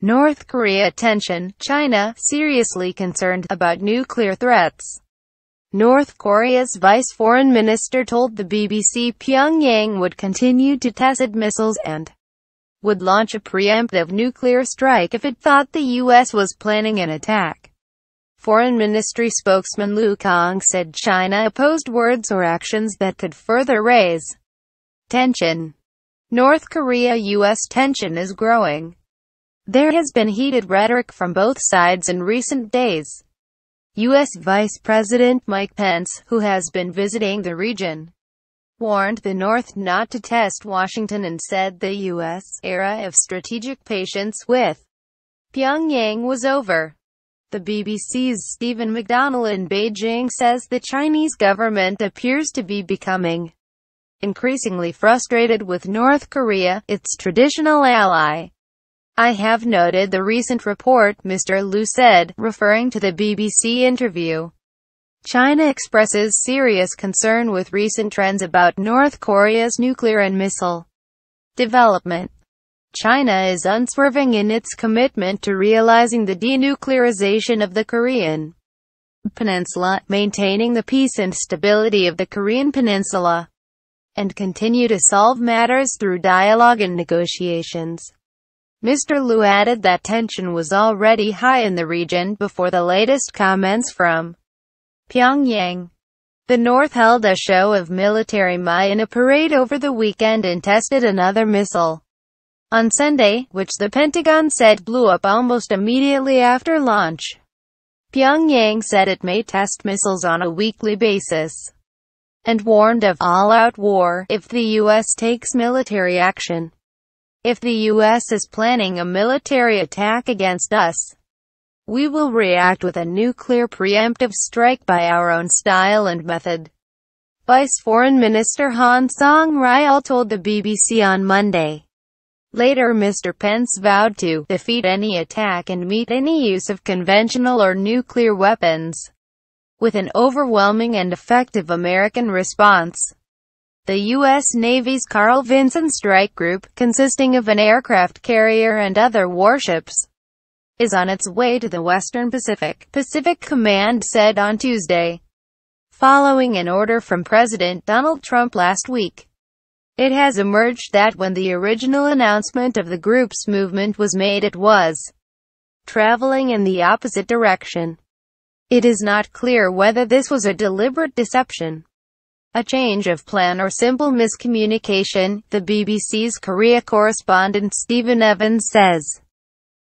North Korea tension, China, seriously concerned about nuclear threats. North Korea's vice foreign minister told the BBC Pyongyang would continue to test missiles and would launch a preemptive nuclear strike if it thought the U.S. was planning an attack. Foreign Ministry spokesman Lu Kang said China opposed words or actions that could further raise tension. North Korea-U.S. tension is growing. There has been heated rhetoric from both sides in recent days. U.S. Vice-President Mike Pence, who has been visiting the region, warned the North not to test Washington and said the U.S. era of strategic patience with Pyongyang was over. The BBC's Stephen McDonell in Beijing says the Chinese government appears to be becoming increasingly frustrated with North Korea, its traditional ally. "I have noted the recent report," Mr. Lu said, referring to the BBC interview. China expresses serious concern with recent trends about North Korea's nuclear and missile development. China is unswerving in its commitment to realizing the denuclearization of the Korean Peninsula, maintaining the peace and stability of the Korean Peninsula, and continue to solve matters through dialogue and negotiations. Mr. Lu added that tension was already high in the region before the latest comments from Pyongyang. The North held a show of military might in a parade over the weekend and tested another missile on Sunday, which the Pentagon said blew up almost immediately after launch. Pyongyang said it may test missiles on a weekly basis, and warned of all-out war if the U.S. takes military action. "If the U.S. is planning a military attack against us, we will react with a nuclear preemptive strike by our own style and method," Vice Foreign Minister Han Song-ryul told the BBC on Monday. Later Mr. Pence vowed to defeat any attack and meet any use of conventional or nuclear weapons with an overwhelming and effective American response. The U.S. Navy's Carl Vinson Strike Group, consisting of an aircraft carrier and other warships, is on its way to the Western Pacific, Pacific Command said on Tuesday, following an order from President Donald Trump last week. It has emerged that when the original announcement of the group's movement was made, it was traveling in the opposite direction. It is not clear whether this was a deliberate deception, a change of plan, or simple miscommunication, the BBC's Korea correspondent Stephen Evans says.